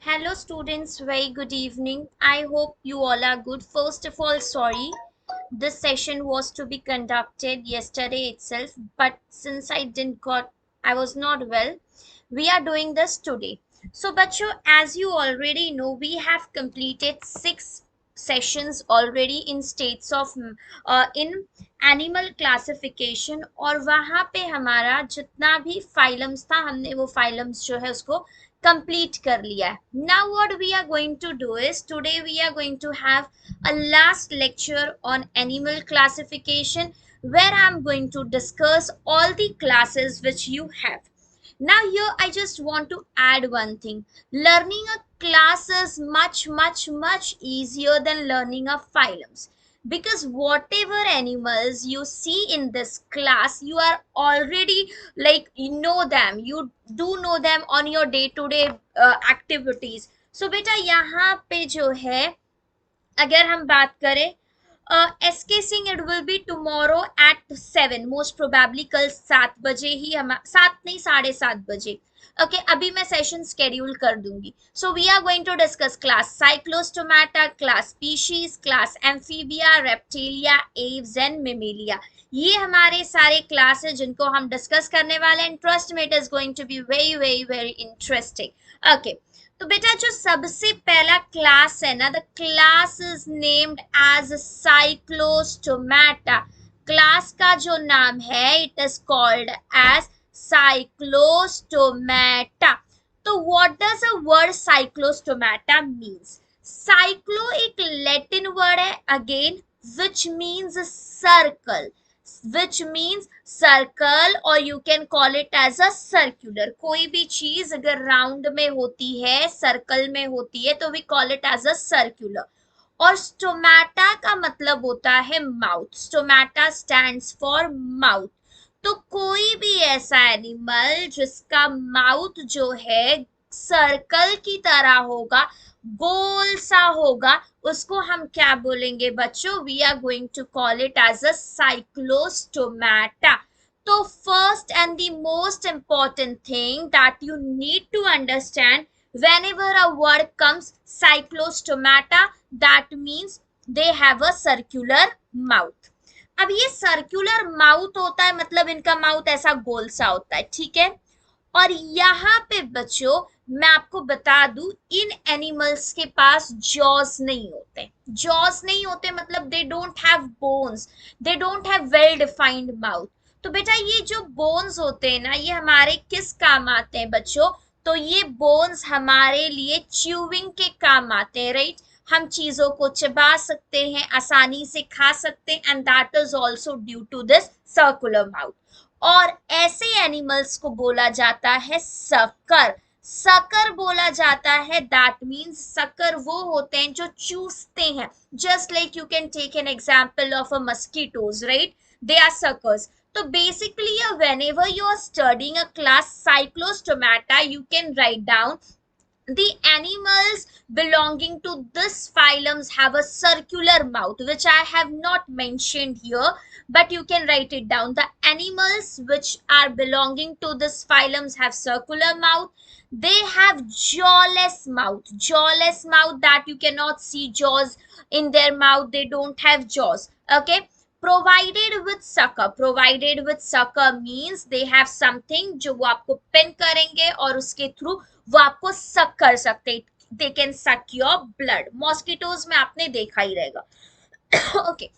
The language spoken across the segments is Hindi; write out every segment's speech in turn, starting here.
Hello students, very good evening. I hope you all are good. First of all, sorry, this session was to be conducted yesterday itself, but since I was not well, we are doing this today. So, Bacho, as you already know, we have completed 6 sessions already in states of in animal classification और वहां पे हमारा जितना भी फाइलम्स था हमने वो फाइलम्स जो है उसको कंप्लीट कर लिया है. Now what we are going to do is today we are going to have a last lecture on animal classification where I'm going to discuss all the classes which you have. Now, here I just want to add one thing. Learning a class is much easier than learning a phylums because whatever animals you see in this class, you are already like you know them, you do know them on your day to day activities. So, beta, यहाँ पे जो है अगर हम बात करें S K Singh it will be tomorrow at 7 most probably कल 7 बजे ही हम 7 नहीं 7:30 बजे. ओके अभी मैं सेशन स्केड्यूल कर दूंगी. So we are going to discuss class cyclostomata, class species, class amphibia, reptilia, aves and mammalia. ये हमारे सारे क्लास है जिनको हम डिस्कस करने वाले हैं. Trust me it is going to be very very very interesting. Okay तो बेटा जो सबसे पहला क्लास है ना, the class is named as cyclostomata. Class का जो नाम है it is called as cyclostomata. तो what does a word cyclostomata means? Cyclo एक लैटिन वर्ड है again which means circle, which means circle or you can call it as a circular. कोई भी चीज अगर राउंड में होती है, सर्कल में होती है तो we call it as a circular. और स्टोमाटा का मतलब होता है mouth. Stomata stands for mouth. तो कोई भी ऐसा एनिमल जिसका माउथ जो है सर्कल की तरह होगा, गोल सा होगा, उसको हम क्या बोलेंगे बच्चों? We are going to call it as a cyclostomata. तो first and the most important thing that you need to understand whenever a word comes cyclostomata, that means they have a circular mouth. अब ये सर्कुलर माउथ होता है मतलब इनका माउथ ऐसा गोल सा होता है, ठीक है. और यहाँ पे बच्चों मैं आपको बता दूं इन एनिमल्स के पास जॉज नहीं होते. जॉज नहीं होते मतलब they don't have bones, they don't have well defined mouth. तो बेटा ये जो बोन्स होते हैं ना ये हमारे किस काम आते हैं बच्चों? तो ये बोन्स हमारे लिए च्यूइंग के काम आते हैं, राइट. हम चीजों को चबा सकते हैं, आसानी से खा सकते हैं and that is also due to this circular mouth. और ऐसे एनिमल्स को बोला जाता है सकर. सकर बोला जाता है दैट मीन्स सकर वो होते हैं जो चूसते हैं. Just like you can take an example of a mosquitoes, right, they are suckers. तो basically whenever you are studying a class cyclostomata you can write down the animals belonging to this phylums have a circular mouth, which I have not mentioned here, but you can write it down. The animals which are belonging to this phylums have circular mouth. They have jawless mouth. Jawless mouth that you cannot see jaws in their mouth. They don't have jaws. Okay. Provided with sucker. Provided with sucker means they have something जो वो आपको पिन करेंगे और उसके थ्रू वो आपको सक कर सकते. दे कैन सक योर ब्लड. मॉस्किटोज में आपने देखा ही रहेगा. Okay.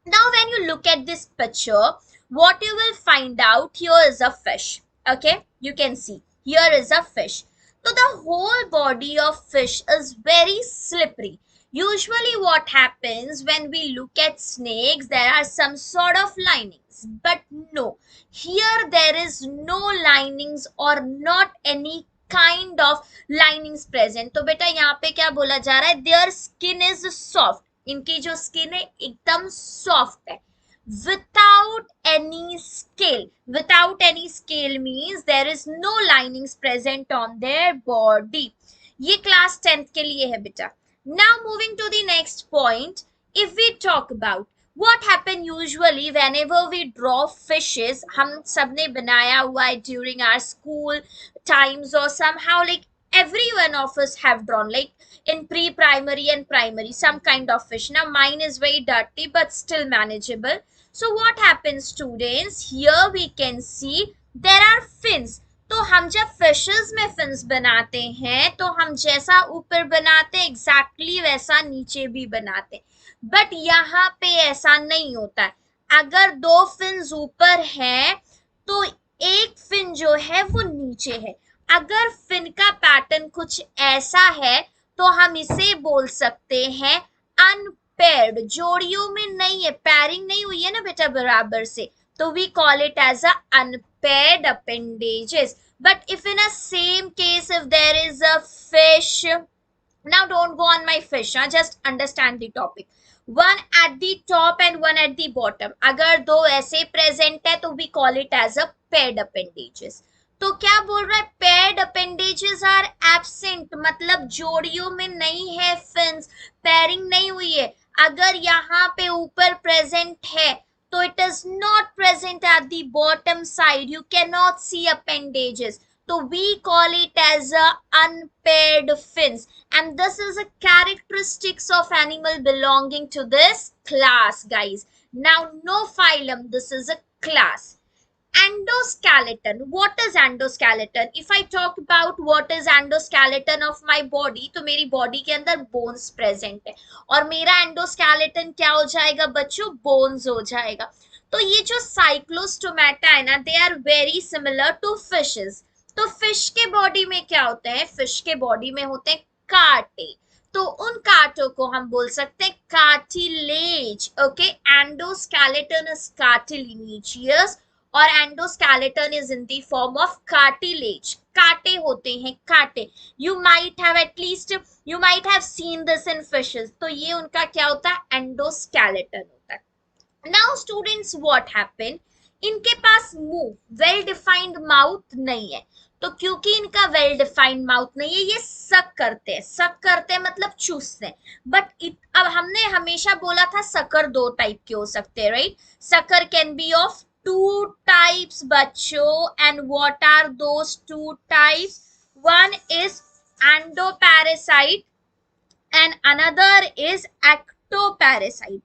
Now when you look at this picture, what you will find out, here is a fish. Okay, you can see here is a fish. So the whole body of fish is very slippery. Usually what happens when we look at snakes, there are some sort of linings, but no, here there is no linings or not any kind of linings present. तो बेटा यहाँ पे क्या बोला जा रहा है? Their skin is soft. इनकी जो स्किन है एकदम सॉफ्ट है. without any scale. Without any scale means there is no linings present on their body. ये क्लास 10th के लिए है बेटा. Now moving to the next point, if we talk about what happen usually whenever we draw fishes, हम सबने बनाया हुआ है during our school times or somehow like every one of us have drawn, like in pre-primary and primary, some kind of fish. Now mine is very dirty but still manageable. So what happens students, here we can see there are fins. तो हम जब फिशेस में फिन्स बनाते हैं तो हम जैसा ऊपर बनाते हैं एग्जैक्टली वैसा नीचे भी बनाते हैं, बट यहाँ पे ऐसा नहीं होता है। अगर दो फिन्स ऊपर है तो एक फिन जो है वो नीचे है। अगर फिन का पैटर्न कुछ ऐसा है तो हम इसे बोल सकते हैं अनपेयर्ड, जोड़ियों में नहीं है, पैरिंग नहीं हुई है ना बेटा बराबर से, तो we call it as a unpaired appendages. But if in a same case, if there is a fish, now don't go on my fish, just understand the topic. One at the top and one at the bottom, अगर दो ऐसे present है तो we call it as a paired appendages. तो क्या बोल रहा है, paired appendages are absent, मतलब जोड़ियों में नहीं है fins, pairing नहीं हुई है। अगर यहाँ पे ऊपर present है तो it is not present at the bottom side, you cannot see appendages, so we call it as a unpaired fins, and this is a characteristics of animal belonging to this class guys. Now no phylum, this is a class. Endoskeleton, what is endoskeleton? If I talk about what is endoskeleton of my body, तो मेरी body के अंदर bones present है और मेरा endoskeleton क्या हो जाएगा बच्चों, bones हो जाएगा। तो ये जो cyclostomata है ना, they are very similar to fishes। तो fish के body में क्या होते हैं, fish के body में होते हैं कांटे, तो उन कांटों को हम बोल सकते हैं कार्टिलेज। ओके, एंडोस्केलेटन इज कार्टिलिनेजियस और endoskeleton is in the form of cartilage, कांटे होते हैं कांटे। You might have at least you might have seen this in fishes, तो ये उनका क्या होता है, एंडोस्केलेटन होता है। नाउ स्टूडेंट्स व्हाट हैपन, इनके पास मुंह, वेल डिफाइंड माउथ नहीं है, तो क्योंकि इनका वेल डिफाइंड माउथ नहीं है ये सक करते हैं, सक करते हैं मतलब चूसते हैं। बट अब हमने हमेशा बोला था सकर दो टाइप के हो सकते हैं, right? Sucker can be of two types बच्चों, and what are those two types? One is endoparasite and another is ectoparasite.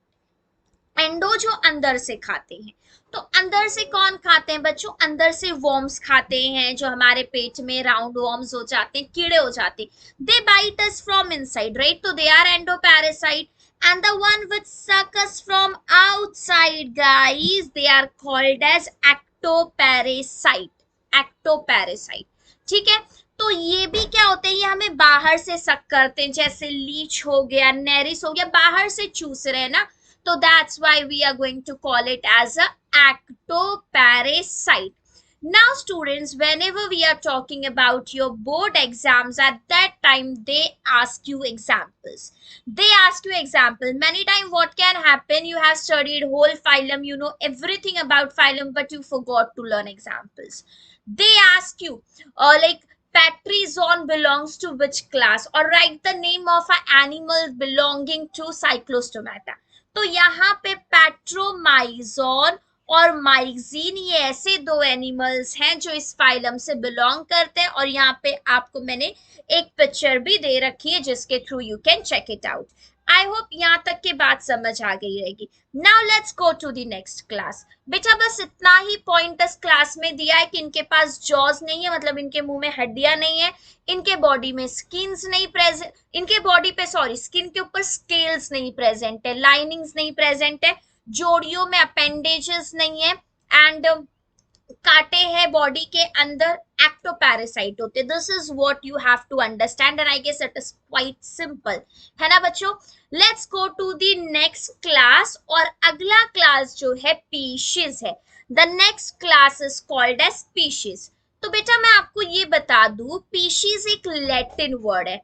Endo जो अंदर से खाते हैं, तो अंदर से कौन खाते हैं बच्चों, अंदर से वर्म्स खाते हैं, जो हमारे पेट में राउंड वर्म्स हो जाते हैं, कीड़े हो जाते हैं। They bite us from inside, right? तो they are endoparasite. and the one which suck us from outside guys, they are called as ectoparasite, ectoparasite। ठीक है, तो ये भी क्या होते हैं, ये हमें बाहर से सक करते हैं, जैसे लीच हो गया, नेरिस हो गया, बाहर से चूस रहे हैं ना, तो that's why we are going to call it as a ectoparasite। Now students, whenever we are talking about your board exams, at that time they ask you examples, they ask you example. Many time what can happen, you have studied whole phylum, you know everything about phylum, but you forgot to learn examples. They ask you like Patrizon belongs to which class, or write the name of an animal belonging to Cyclostomata। तो यहाँ पे पैट्रोमाइजोन और माइजीन, ये ऐसे दो एनिमल्स हैं जो इस फाइलम से बिलोंग करते हैं, और यहाँ पे आपको मैंने एक पिक्चर भी दे रखी है जिसके through you can check it out. I hope यहाँ तक की बात समझ आ गई रहेगी। Now let's go to the next class. बेटा बस इतना ही पॉइंट इस क्लास में दिया है कि इनके पास जॉज नहीं है, मतलब इनके मुंह में हड्डियां नहीं है, इनके बॉडी में स्किन्स नहीं प्रेजेंट, इनके बॉडी पे सॉरी स्किन के ऊपर स्केल्स नहीं प्रेजेंट है, लाइनिंग्स नहीं प्रेजेंट है, जोड़ियों में अपेंडेजेस नहीं है, एंड कांटे हैं बॉडी के अंदर, एक्टोपैरासाइट होते। This is what you have to understand, and I guess it is quite simple, है ना बच्चों? Let's go to the next class, और अगला क्लास जो है पीशीज है। The next class is called as pisces. तो बेटा मैं आपको ये बता दूं, पीशीज एक लैटिन वर्ड है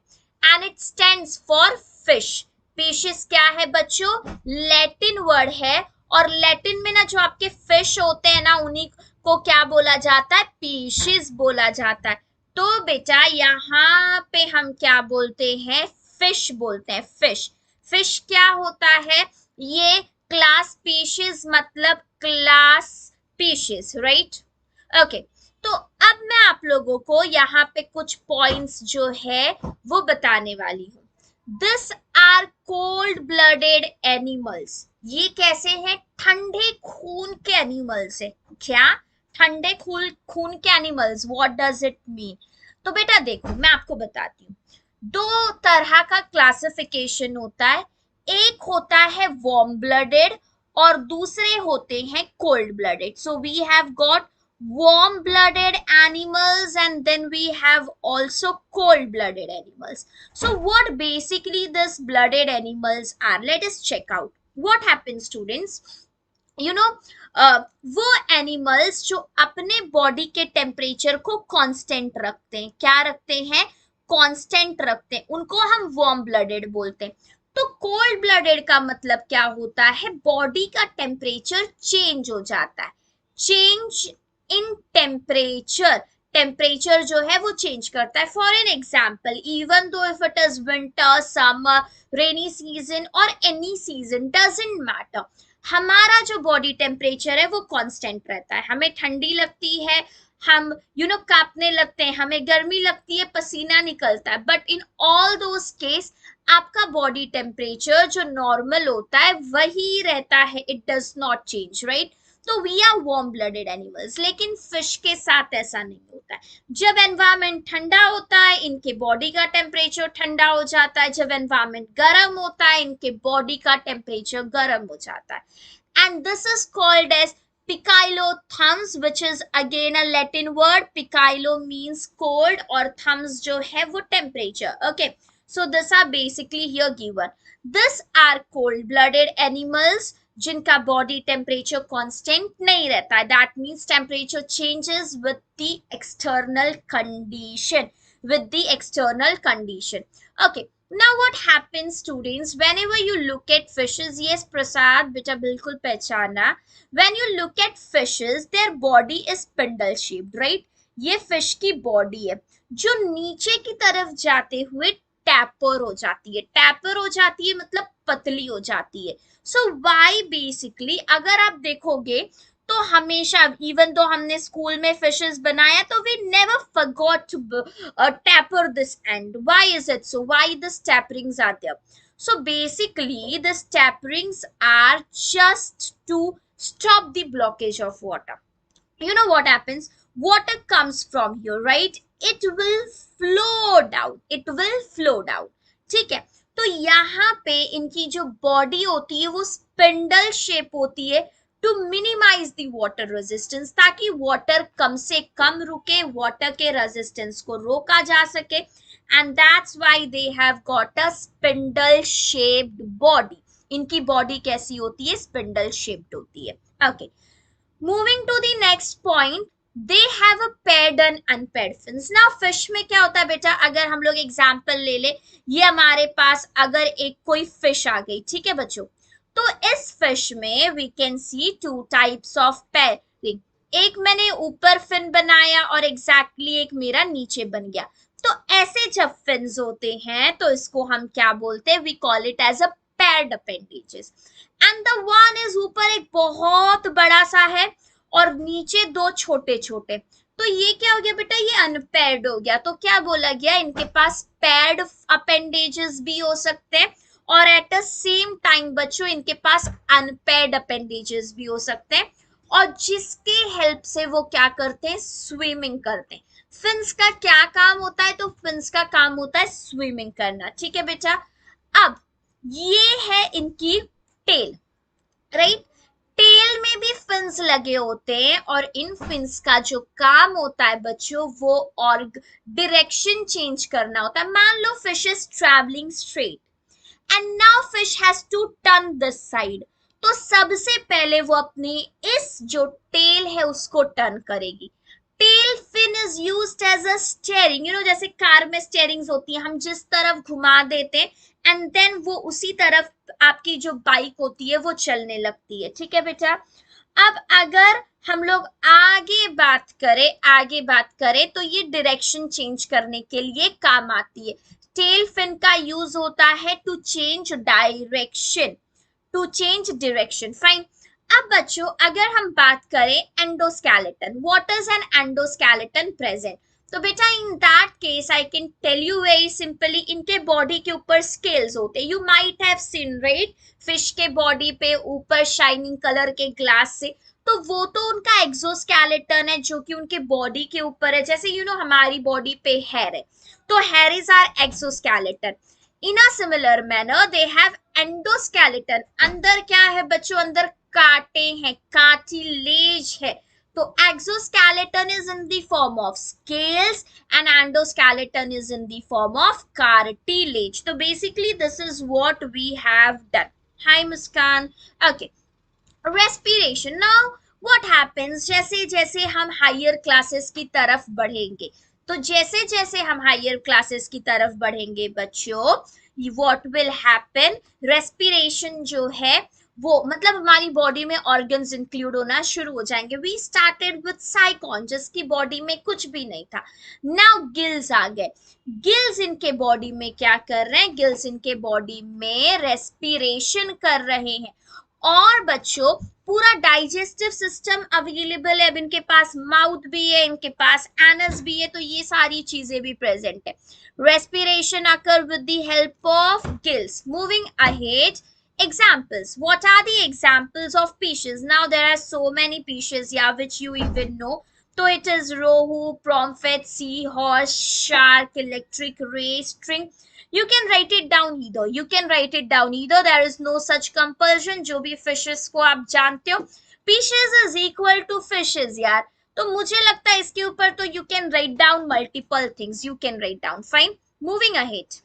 and it stands for fish. Pisces क्या है बच्चों, लैटिन वर्ड है, और लैटिन में ना जो आपके फिश होते हैं ना, उन्हीं को क्या बोला जाता है, पीशीज बोला जाता है। तो बेटा यहाँ पे हम क्या बोलते हैं, फिश बोलते हैं, फिश। फिश क्या होता है, ये क्लास स्पीशीज मतलब क्लास स्पीशीज, राइट? ओके, तो अब मैं आप लोगों को यहाँ पे कुछ पॉइंट्स जो है वो बताने वाली हूँ. This are cold blooded animals. ये कैसे हैं? ठंडे खून के एनिमल्स है. क्या? ठंडे खून खून के animals. What does it mean? तो बेटा देखो मैं आपको बताती हूँ. दो तरह का क्लासिफिकेशन होता है. एक होता है वार्म ब्लडेड और दूसरे होते हैं cold blooded. So we have got warm blooded animals and then we have also cold blooded animals. So what basically this blooded animals are? Let us check out what happens, students. you know वो एनिमल्स जो अपने बॉडी के टेम्परेचर को कांस्टेंट रखते हैं. क्या रखते हैं? कांस्टेंट रखते हैं. उनको हम वार्म ब्लडेड बोलते हैं. तो कोल्ड ब्लडेड का मतलब क्या होता है? बॉडी का टेम्परेचर चेंज हो जाता है. Change in temperature. टेम्परेचर जो है वो चेंज करता है. For an example, even though if it is winter, summer, rainy season और एनी सीजन, डजेंट मैटर, हमारा जो बॉडी टेम्परेचर है वो कांस्टेंट रहता है. हमें ठंडी लगती है, हम कांपने लगते हैं, हमें गर्मी लगती है, पसीना निकलता है, but in all those case आपका बॉडी टेम्परेचर जो नॉर्मल होता है वही रहता है. It does not change, right? तो we are warm blooded animals. लेकिन फिश के साथ ऐसा नहीं होता है. जब एनवायरमेंट ठंडा होता है इनके बॉडी का टेम्परेचर ठंडा हो जाता है. जब एनवायरमेंट गर्म होता है इनके बॉडी का टेम्परेचर गर्म हो जाता है. And this is called as poikilotherms, which is again a Latin word. Picailo means cold और thumbs जो है वो temperature. Okay, so these are basically here given. These are cold blooded animals जिनका बॉडी टेम्परेचर कांस्टेंट नहीं रहता है. That means temperature changes with the external condition. Okay, now what happens, students, whenever you look at fishes? Yes, Prasad, बेटा बिल्कुल पहचाना. When you look at fishes, their body is spindle shaped, right? ये फिश की बॉडी है जो नीचे की तरफ जाते हुए टैपर हो जाती है. टैपर हो जाती है मतलब पतली हो जाती है. सो वाई बेसिकली अगर आप देखोगे तो हमेशा, इवन दो हमने स्कूल में फिशेस बनाया, तो we never forgot to taper this end. Why is it so? Why this taperings are there? So basically this tapperings are just to stop the blockage of water. You know what happens? Water comes from here, right? It will flow down. It will flow down. ठीक है. तो यहाँ पे इनकी जो बॉडी होती है वो स्पिंडल शेप होती है to minimize the water resistance, ताकि वाटर कम से कम रुके, वाटर के रेजिस्टेंस को रोका जा सके. And that's why they have got a spindle shaped body. इनकी बॉडी कैसी होती है? स्पिंडल शेप्ड होती है. Okay, moving to the next point. They have a paired and unpaired fins. Now fish में क्या होता है बेटा? अगर हम लोग एग्जांपल ले ले, ये हमारे पास अगर एक कोई फिश आ गई, ठीक है बच्चों, तो इस फिश में we can see two types of pairing. एक मैंने ऊपर फिन बनाया और एग्जैक्टली एक मेरा नीचे बन गया. तो ऐसे जब फिन्स होते हैं तो इसको हम क्या बोलते हैं? We call it as a paired appendages. And the one is ऊपर एक बहुत बड़ा सा है और नीचे दो छोटे छोटे, तो ये क्या हो गया बेटा? ये अनपेयर्ड हो गया. तो क्या बोला गया? इनके पास पेयर्ड अपेंडेजेस भी हो सकते हैं और एट द सेम टाइम बच्चों इनके पास अनपेयर्ड अपेंडेजेस भी हो सकते हैं, और जिसके हेल्प से वो क्या करते हैं? स्विमिंग करते हैं. फिन्स का क्या काम होता है? तो फिन्स का काम होता है स्विमिंग करना. ठीक है बेटा. अब ये है इनकी टेल, राइट? टेल में भी फिन्स लगे होते हैं और इन फिन्स का जो काम होता है बच्चों वो और डायरेक्शन चेंज करना होता है. मान लो fish is travelling straight and now fish has to turn this side, तो सबसे पहले वो अपने इस जो टेल है उसको टर्न करेगी. Tail fin is used as a steering. जैसे कार में स्टीयरिंग्स होती है, हम जिस तरफ घुमा देते हैं एंड देन वो उसी तरफ आपकी जो बाइक होती है वो चलने लगती है. ठीक है बेटा. अब अगर हम लोग आगे बात करें तो ये डायरेक्शन चेंज करने के लिए काम आती है. टेल फिन का यूज होता है टू चेंज डायरेक्शन. फाइन. अब बच्चों अगर हम बात करें endoskeleton, what is an endoskeleton present, तो बेटा in that case I can tell you very simply, इनके बॉडी के ऊपर स्केल्स होते हैं, you might have seen right, fish के बॉडी पे ऊपर शाइनिंग कलर के ग्लास से, तो वो तो उनका एक्सोस्केलेटन है जो कि उनके बॉडी के ऊपर है, जैसे यू नो हमारी बॉडी पे हेयर है, तो hair is our exoskeleton. In a similar manner they have endoskeleton, अंदर क्या है बच्चों, अंदर कांटे हैं, कार्टिलेज है, तो exoskeleton is in the form of scales and endoskeleton is in the form of cartilage. So basically this is what we have done. Hi Muskan. Okay, respiration. Now what happens, जैसे जैसे हम हायर क्लासेस की तरफ बढ़ेंगे, तो जैसे जैसे हम हायर क्लासेस की तरफ बढ़ेंगे बच्चों, what will happen, respiration जो है वो मतलब हमारी बॉडी में ऑर्गन्स इंक्लूड होना शुरू हो जाएंगे। वी स्टार्टेड विद साइकॉन जिसकी बॉडी में कुछ भी नहीं था, नाउ गिल्स आ गए। गिल्स इनके बॉडी में क्या कर रहे हैं, गिल्स इनके बॉडी में रेस्पिरेशन कर रहे हैं। और बच्चों पूरा डाइजेस्टिव सिस्टम अवेलेबल है, अब इनके पास माउथ भी है, इनके पास एनस भी है, तो ये सारी चीजें भी प्रेजेंट है। Respiration occur with the help of gills. Moving ahead, examples, what are the examples of fishes? Now there are so many fishes, yeah, which you even know, so it is rohu, pomfret, seahorse, shark, electric ray, string. You can write it down either, you can write it down either, there is no such compulsion, जो भी fishes को आप जानते हो, fishes is equal to fishes यार, तो मुझे लगता है इसके ऊपर तो you can write down multiple things, you can write down, fine. Moving ahead,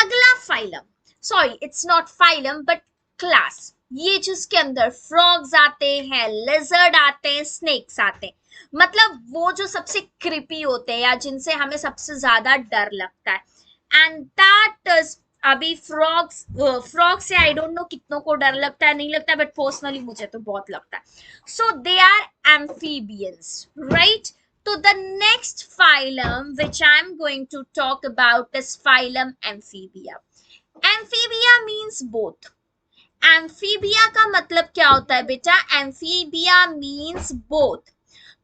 अगला phylum, sorry it's not phylum but class, ये जिसके अंदर फ्रॉग्स आते हैं, लिजर्ड आते हैं, स्नेक्स आते हैं, मतलब वो जो सबसे क्रिपी होते हैं या जिनसे हमें सबसे ज्यादा डर लगता है, एंड दैट इज, अभी फ्रॉग्स, फ्रॉग से आई डोंट नो कितनों को डर लगता है नहीं लगता है, बट पर्सनली मुझे तो बहुत लगता है। So they are amphibians, right? So the next phylum which I am going to talk about is phylum Amphibia. Amphibia means both. Amphibia का मतलब क्या होता है बेटा? Amphibia means both.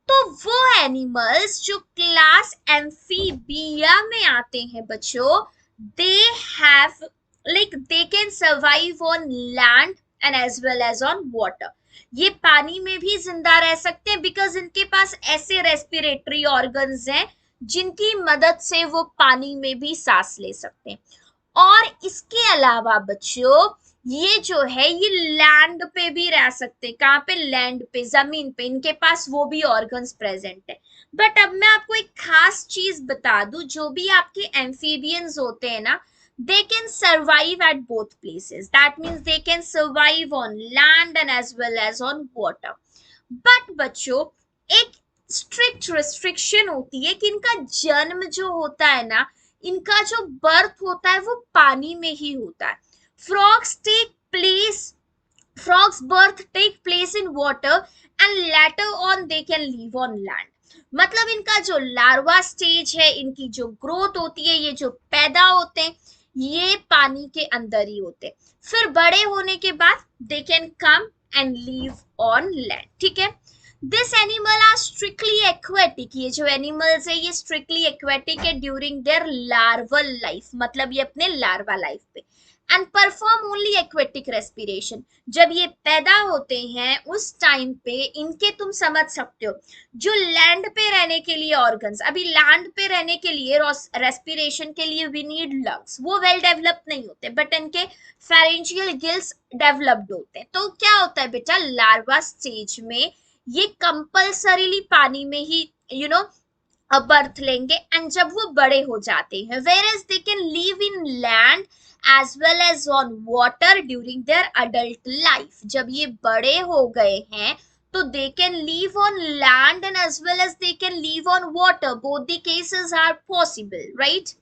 तो वो एनिमल्स जो क्लास एम्फीबिया में आते हैं बच्चों, they have like they can survive on land and as well as on water. ये पानी में भी जिंदा रह सकते हैं बिकॉज इनके पास ऐसे रेस्पिरेटरी ऑर्गन्स हैं जिनकी मदद से वो पानी में भी सांस ले सकते हैं। और इसके अलावा बच्चों ये जो है ये लैंड पे भी रह सकते हैं, कहाँ पे, लैंड पे, जमीन पे, इनके पास वो भी ऑर्गन्स प्रेजेंट है। बट अब मैं आपको एक खास चीज बता दूं, जो भी आपके एम्फीबियंस होते हैं ना, they can survive at both places, that means they can survive on land and as well as on water. but बच्चों एक स्ट्रिक्ट रिस्ट्रिक्शन होती है कि इनका जन्म जो होता है ना, इनका जो बर्थ होता है वो पानी में ही होता है। frogs take place, frogs birth take place in water and later on they can live on land. मतलब इनका जो लार्वा स्टेज है, इनकी जो ग्रोथ होती है, ये जो पैदा होते हैं ये पानी के अंदर ही होते, फिर बड़े होने के बाद they can come and live on land, ठीक है। This animal are strictly aquatic, ये जो एनिमल्स है ये स्ट्रिक्टली एक्वेटिक है ड्यूरिंग देयर लार्वल लाइफ, मतलब ये अपने लार्वा लाइफ पे, and perform only aquatic respiration. जब ये पैदा होते हैं उस टाइम पे इनके, तुम समझ सकते हो, जो लैंड पे रहने के लिए ऑर्गन्स, अभी लैंड पे रहने के लिए रेस्पिरेशन के लिए वी नीड लंग्स, वो वेल डेवलप नहीं होते, बट इनके फेरेंजियल गिल्स डेवलप्ड होते हैं। तो क्या होता है बेटा, लार्वा स्टेज में ये कंपल्सरीली पानी में ही यू नो बर्थ लेंगे, एंड जब वो बड़े हो जाते हैं, whereas they can live in land as well as on water during their adult life. जब ये बड़े हो गए हैं तो they can live on land and as well as they can live on water. Both the cases are possible, right?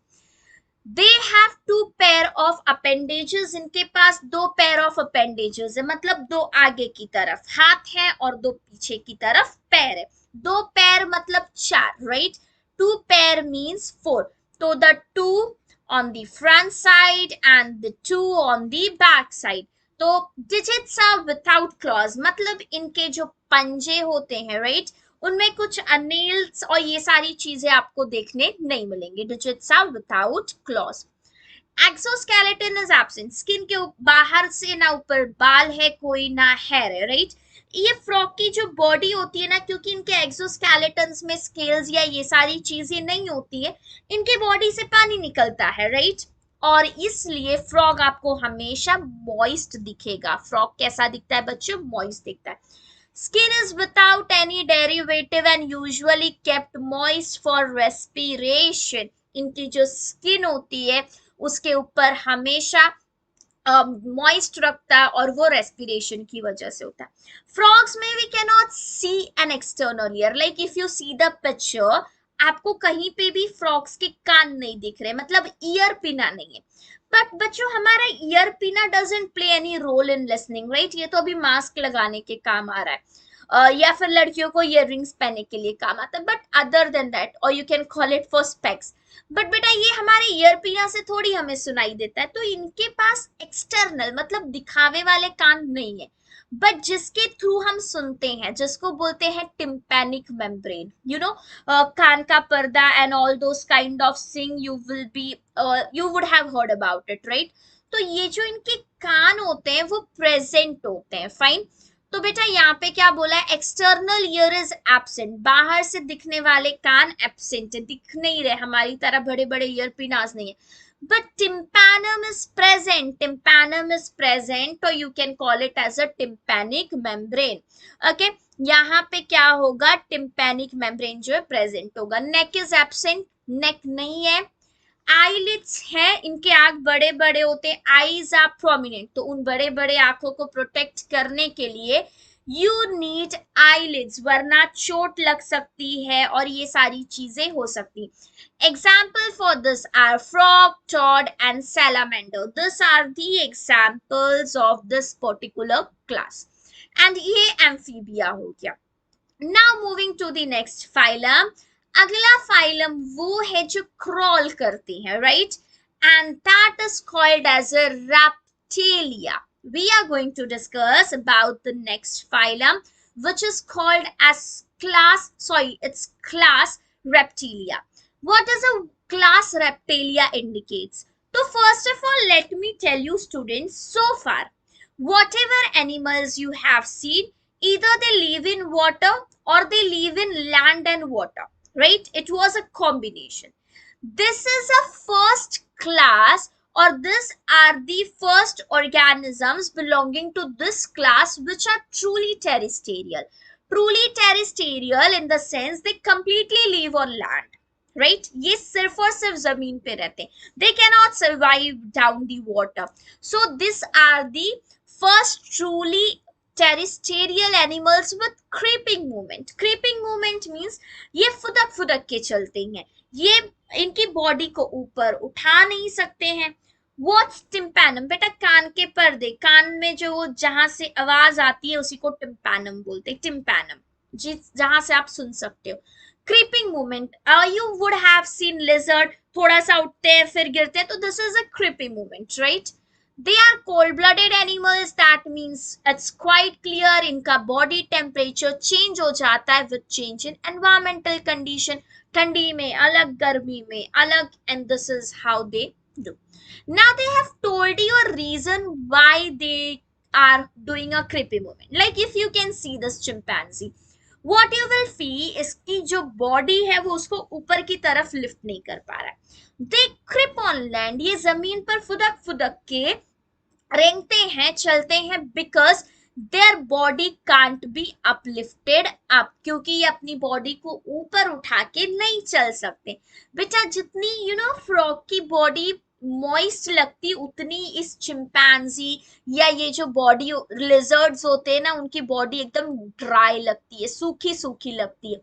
They have two pair of appendages. इनके पास दो pair of appendages है, मतलब दो आगे की तरफ हाथ है और दो पीछे की तरफ पैर है। दो पैर मतलब चार, right? Two pair means four. तो the two on the front side and the two on the back side. तो डिजिट्स आर विदाउट क्लॉज, मतलब इनके जो पंजे होते हैं, राइट, उनमें कुछ नेल्स और ये सारी चीजें आपको देखने नहीं मिलेंगी. Digits are without claws. Exoskeleton is absent, skin के बाहर से ना ऊपर बाल है कोई ना हेयर है, राइट. ये फ्रॉग की जो बॉडी होती है ना, क्योंकि इनके एक्सोस्केलेटन्स में स्केल्स या ये सारी चीजें नहीं होती है, इनके बॉडी से पानी निकलता है, राइट. और इसलिए फ्रॉग आपको हमेशा मॉइस्ट दिखेगा. फ्रॉग कैसा दिखता है बच्चों? मॉइस्ट दिखता है. Skin is without any derivative and usually kept moist for respiration. इनकी जो स्किन होती है उसके ऊपर हमेशा मॉइस्ट रखता है और वो रेस्पिरेशन की वजह से होता है. फ्रॉग्स में we can not see an external ear. Like if you see the picture, आपको कहीं पे भी फ्रॉग्स के कान नहीं दिख रहे, मतलब ईयर पिना नहीं है. बट बच्चों हमारा ear pinna doesn't play any role in listening, right. ये तो अभी मास्क लगाने के काम आ रहा है, या फिर लड़कियों को ईयर रिंग्स पहनने के लिए काम आता है. बट अदर देन दैट, और you can call it for specs. But बेटा ये हमारे ईयर पिना से थोड़ी हमें सुनाई देता है, तो इनके पास एक्सटर्नल मतलब दिखावे वाले कान नहीं है. बट जिसके थ्रू हम सुनते हैं, जिसको बोलते हैं टिम्पैनिक मेम्ब्रेन, यू नो, कान का पर्दा and all those kind of thing, you will be, you would have heard about it, right. तो ये जो इनके कान होते हैं वो प्रेजेंट होते हैं. फाइन. तो बेटा यहाँ पे क्या बोला है? एक्सटर्नल ईयर इज एब्सेंट, बाहर से दिखने वाले कान एब्सेंट है, दिख नहीं रहे, हमारी तरह बड़े बड़े ईयर पिनास नहीं है. But tympanum is present, tympanum is present, तो you can call it as a tympanic membrane. Okay, यहाँ पे क्या होगा? टिम्पैनिक मेम्ब्रेन जो है प्रेजेंट होगा. नेक इज एब्सेंट, नेक नहीं है. आईलिड्स है, इनके आंख बड़े बड़े होते हैं. आईज आर प्रोमिनेंट, तो उन बड़े बड़े आंखों को प्रोटेक्ट करने के लिए यू नीड आईलिड्स, वरना चोट लग सकती है और ये सारी चीजें हो सकती. Example for this are frog, toad and salamander. This are the examples of this particular class. And ये एम्फीबिया हो गया. Now moving to the next phylum. अगला फाइलम वो है जो क्रॉल करती है, right, and that is called as a reptilia. We are going to discuss about the next phylum, which is called as it's class Reptilia. What does a class Reptilia indicates? So first of all, let me tell you students, so far, whatever animals you have seen, either they live in water or they live in land and water, right? It was a combination. This is a first class, or these are the first organisms belonging to this class which are truly terrestrial. Truly terrestrial in the sense they completely live on land, right? ये सिर्फ और सिर्फ जमीन पे रहते हैं. They cannot survive down the water. So these are the first truly terrestrial animals with creeping movement. Creeping movement means ये फुदक फुदक के चलते हैं, ये इनकी बॉडी को ऊपर उठा नहीं सकते हैं. What's tympanum? बेटा कान के पर्दे, कान में जो जहां से आवाज आती है उसी को टिम्पैनम बोलते हैं. टिम्पैनम जिस जहां से आप सुन सकते हो. Creeping movement, you would have seen lizard, थोड़ा सा उठते हैं फिर गिरते हैं, तो this is a creeping movement, right. They are cold-blooded animals. That means it's quite clear इनका body temperature change हो जाता है with change in environmental condition. ठंडी में अलग, गर्मी में अलग, and this is how they do. Now they have told you a reason why they are doing a creepy movement. Like if you can see this chimpanzee, what you will see इसकी जो body है वो उसको ऊपर की तरफ lift नहीं कर पा रहा है. They creep on land. ये जमीन पर फुदक फुदक के रेंगते हैं, चलते हैं, because their body can't be uplifted up, क्योंकि ये अपनी बॉडी को ऊपर उठा के नहीं चल सकते. बेटा जितनी फ्रॉग की बॉडी मॉइस्ट लगती उतनी इस चिंपैंजी या ये जो बॉडी लिजर्ड्स होते हैं ना उनकी बॉडी एकदम ड्राई लगती है, सूखी सूखी लगती है.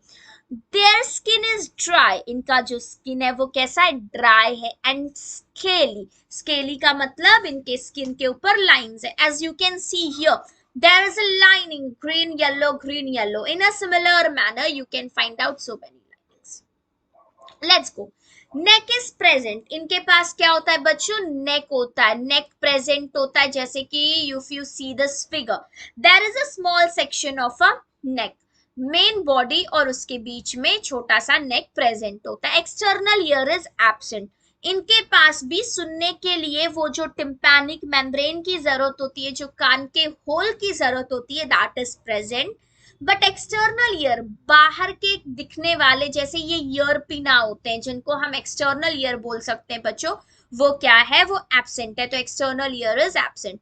देयर स्किन इज ड्राई, इनका जो स्किन है वो कैसा है? ड्राई है. एंड स्केली, स्केली का मतलब इनके स्किन के ऊपर लाइंस है. As you can see here there is a lining, green yellow green yellow. In a similar manner you can find out so many linings. Let's go. Neck is present, इनके पास क्या होता है बच्चों, नेक होता है, नेक प्रेजेंट होता है, जैसे कि if you see this figure, there is a small section of a neck, main body और उसके बीच में छोटा सा नेक प्रेजेंट होता है, एक्सटर्नल ईयर इज एब्सेंट। इनके पास भी सुनने के लिए वो जो टिम्पैनिक मेम्ब्रेन की जरूरत होती है, जो कान के होल की जरूरत होती है, that is present. But external ear, बाहर के दिखने वाले, जैसे ये ईयर पिना होते हैं जिनको हम एक्सटर्नल ईयर बोल सकते हैं बच्चों, वो क्या है, वो एब्सेंट है, तो एक्सटर्नल ईयर इज एब्सेंट।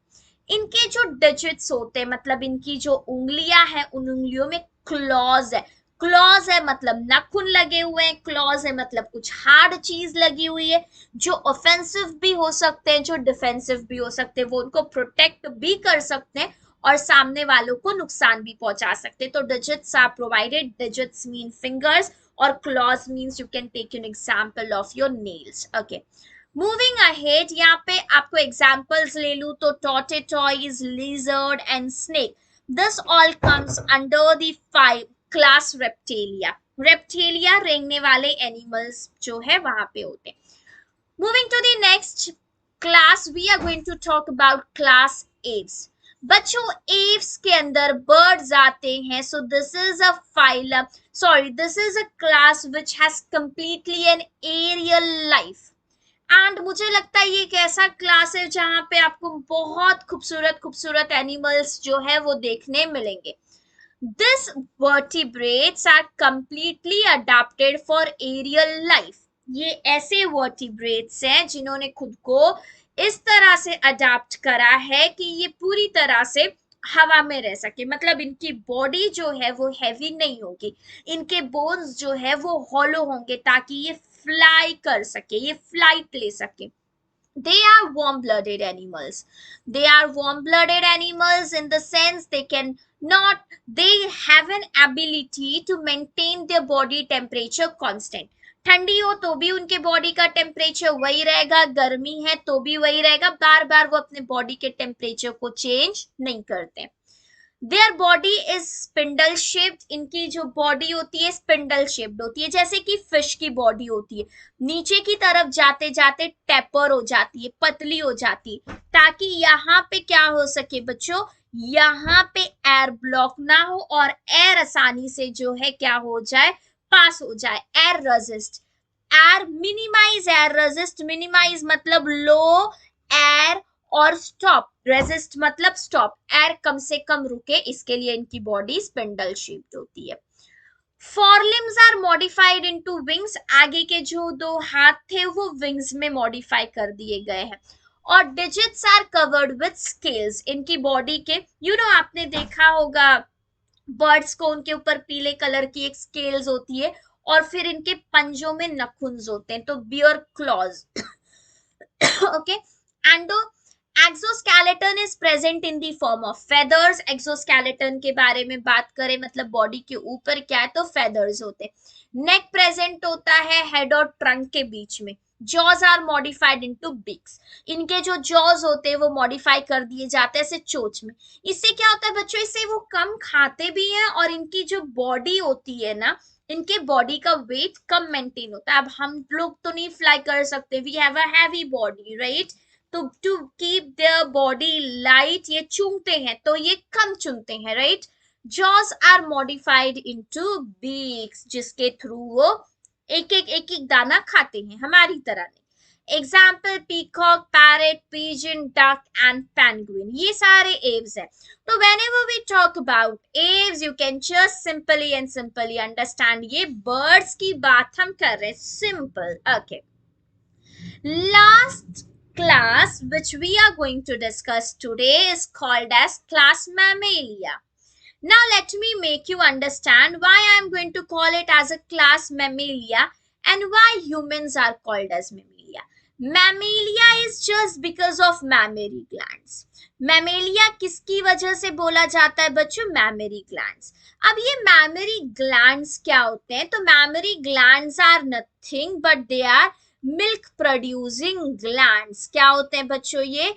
इनके जो डिजिट्स होते हैं, मतलब इनकी जो उंगलियां हैं, उन उंगलियों में क्लॉज है। क्लॉज है मतलब नाखून लगे हुए हैं, क्लॉज है मतलब कुछ हार्ड चीज लगी हुई है, जो ऑफेंसिव भी हो सकते हैं, जो डिफेंसिव भी हो सकते हैं, वो उनको प्रोटेक्ट भी कर सकते हैं और सामने वालों को नुकसान भी पहुंचा सकते हैं। तो digits are provided, digits mean fingers और claws means you can take an example of your nails. Okay, moving ahead, यहाँ पे आपको एग्जांपल्स ले लूं तो tortoise, lizard and snake, this all comes under the five class reptilia. Reptilia रेंगने वाले एनिमल्स जो है वहां पे होते हैं। Moving to the next class, we are going to talk about class Aves. बच्चों, एव्स के अंदर birds आते हैं, so this is a phylum, sorry, this is a class which has completely an aerial life. And मुझे लगता है ये एक ऐसा क्लास है जहां पे आपको बहुत खूबसूरत खूबसूरत एनिमल्स जो है वो देखने मिलेंगे। These vertebrates are completely adapted for aerial life. ये ऐसे vertebrates हैं जिन्होंने खुद को इस तरह से अडाप्ट करा है कि ये पूरी तरह से हवा में रह सके, मतलब इनकी बॉडी जो है वो हैवी नहीं होगी, इनके बोन्स जो है वो हॉलो होंगे ताकि ये फ्लाई कर सके, ये फ्लाइट ले सके। They are warm blooded animals. They are warm blooded animals in the sense they can not, they have an ability to maintain their body temperature constant. ठंडी हो तो भी उनके बॉडी का टेम्परेचर वही रहेगा, गर्मी है तो भी वही रहेगा, बार बार वो अपने बॉडी के टेम्परेचर को चेंज नहीं करते। Their body is spindle shaped, इनकी जो बॉडी होती है स्पिंडल शेप्ड होती है, जैसे कि फिश की बॉडी होती है, नीचे की तरफ जाते जाते टेपर हो जाती है, पतली हो जाती है, ताकि यहाँ पे क्या हो सके बच्चों, यहाँ पे एयर ब्लॉक ना हो और एयर आसानी से जो है क्या हो जाए, पास हो जाए, air resist, air minimize, air resist, minimize मतलब लो एयर, और स्टॉप, रेजिस्ट मतलब स्टॉप, एयर कम से कम रुके, इसके लिए इनकी बॉडी स्पिंडल शेप्ड होती है। Forelimbs are modified into wings, आगे के जो दो हाथ थे वो विंग्स में मॉडिफाई कर दिए गए हैं। और digits are covered with scales, इनकी बॉडी के आपने देखा होगा बर्ड्स को, उनके ऊपर पीले कलर की एक स्केल्स होती है और फिर इनके पंजों में नखुंस होते हैं, तो bear claws. Okay, and exoskeleton is present in the form of feathers. Exoskeleton के बारे में बात करें मतलब बॉडी के ऊपर क्या है, तो फेदर्स होते हैं। नेक प्रेजेंट होता है हेड और ट्रंक के बीच में। जॉज आर मॉडिफाइड इनटू बिग्स, इनके जो जॉज होते हैं वो मॉडिफाई कर दिए जाते हैं ऐसे चोंच में। इससे क्या होता है बच्चों, इससे वो कम खाते भी हैं और इनकी जो बॉडी होती है ना, इनके बॉडी का वेट कम मेंटेन होता है। अब हम लोग तो नहीं फ्लाई कर सकते, we have a heavy body right, तो to keep their body light ये चूंगते हैं, तो ये कम चुनते हैं right. Jaws are modified into beaks, जिसके थ्रू वो एक एक दाना खाते हैं, हमारी तरह नहीं। Example peacock, parrot, pigeon, duck and penguin, ये सारे एव्स हैं। तो whenever we talk about aves you can just simply understand ये birds की बात हम कर रहे हैं, simple। okay, last class which we are going to discuss today is called as class Mammalia. Now let me make you understand why I am going to call it as a class Mammalia and why humans are called as Mammalia. Mammalia is just because of mammary glands. Mammalia किसकी वजह से बोला जाता है बच्चों, mammary glands। अब ये mammary glands क्या होते हैं, तो mammary glands are nothing but they are milk producing glands। क्या होते हैं बच्चों, ये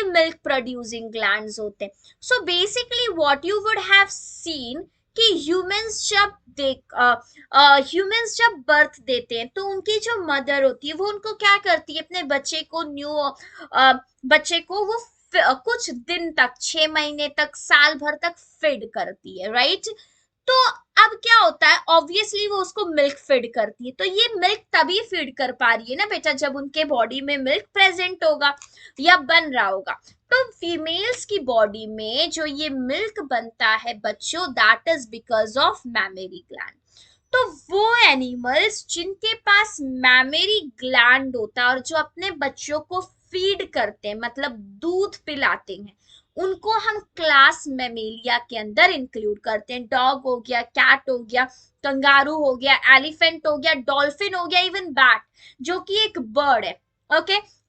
milk producing glands होते हैं। So basically what you would have seen कि ह्यूमंस जब बर्थ देते हैं तो उनकी जो मदर होती है वो उनको क्या करती है, अपने बच्चे को बच्चे को वो कुछ दिन तक, 6 महीने तक, साल भर तक फीड करती है, राइट। तो अब क्या होता है, ऑब्वियसली वो उसको मिल्क फीड करती है, तो ये मिल्क तभी फीड कर पा रही है ना बेटा जब उनके बॉडी में मिल्क प्रेजेंट होगा या बन रहा होगा। तो फीमेल्स की बॉडी में जो ये मिल्क बनता है बच्चों, that is because of mammary gland. तो वो एनिमल्स जिनके पास मैमेरी ग्लैंड होता है और जो अपने बच्चों को फीड करते हैं, मतलब दूध पिलाते हैं, उनको हम क्लास मेमेलिया के अंदर इंक्लूड करते हैं। डॉग हो गया, कैट हो गया, कंगारू हो गया, एलिफेंट हो गया, डॉल्फिन हो गया, इवन बैट जो कि एक बर्ड है। ओके,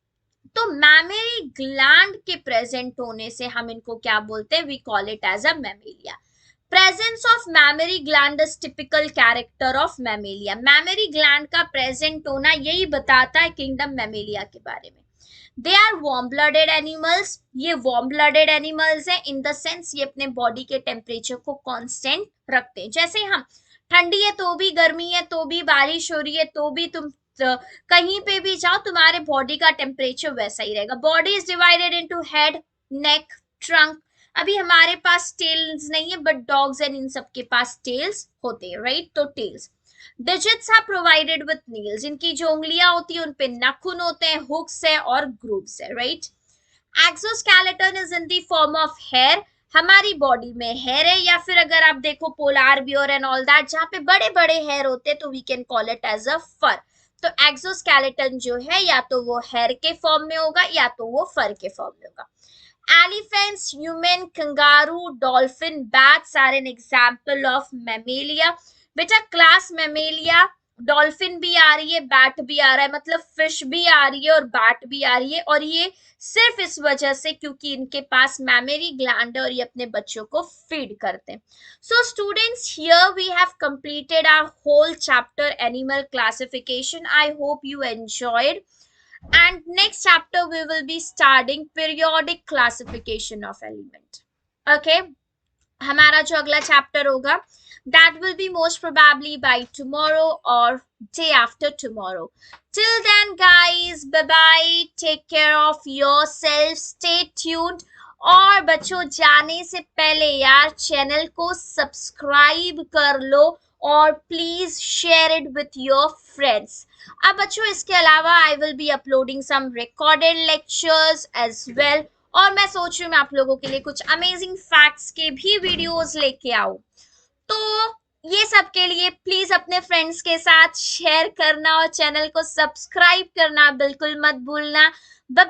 तो मैमेरी ग्लैंड के प्रेजेंट होने से हम इनको क्या बोलते हैं, we call it as a mammalia. Presence of mammary gland is typical character of mammalia. Mammary gland का प्रेजेंट होना यही बताता है किंगडम मैमेलिया के बारे में। They are warm blooded animals, ये वार्म ब्लडेड एनिमल्स है इन द सेंस ये अपने बॉडी के टेम्परेचर को कांस्टेंट रखते हैं। जैसे हम, ठंडी है तो भी, गर्मी है तो भी, बारिश हो रही है तो भी, तुम कहीं पे भी जाओ तुम्हारे बॉडी का टेम्परेचर वैसा ही रहेगा। Body is divided into head, neck, trunk. अभी हमारे पास टेल्स नहीं है बट डॉग्स एंड इन सब के पास टेल्स होते हैं, राइट। तो tails, digits are provided with nails, इनकी जो उंगलियां होती है उन पे नाखून होते हैं, हुक्स है और ग्रूव्स है, right. Exoskeleton is in the form of hair, हमारी बॉडी में हेयर है, या फिर अगर आप देखो polar bear and all that जहां पे बड़े बड़े हेयर होते हैं तो we can call it as a fur. तो एक्सोस्केलेटन जो है या तो वो हेयर के फॉर्म में होगा या तो वो फर के फॉर्म में होगा। Elephants, human, kangaroo, dolphin, bats are an example of mammalia. बेटा क्लास mammalia, डॉल्फिन भी आ रही है, बैट भी आ रहा है, मतलब फिश भी आ रही है और बैट भी आ रही है, और ये सिर्फ इस वजह से क्योंकि इनके पास मैमेरी ग्लैंड है और ये अपने बच्चों को फीड करते हैं। So students, here we have completed our whole chapter animal classification. I hope you enjoyed. And next chapter we will be studying periodic classification of element. Okay, हमारा जो अगला चैप्टर होगा that will be most probably by tomorrow or day after tomorrow. Till then guys, bye bye, take care of yourself, stay tuned. और बच्चों जाने से पहले यार चैनल को सब्सक्राइब कर लो और please share it with your friends. अब बच्चों इसके अलावा I will be uploading some recorded lectures as well, और मैं सोच रही हूँ मैं आप लोगों के लिए कुछ अमेजिंग फैक्ट्स के भी वीडियोस लेके आऊं। तो ये सब के लिए प्लीज अपने फ्रेंड्स के साथ शेयर करना और चैनल को सब्सक्राइब करना बिल्कुल मत भूलना। बाय।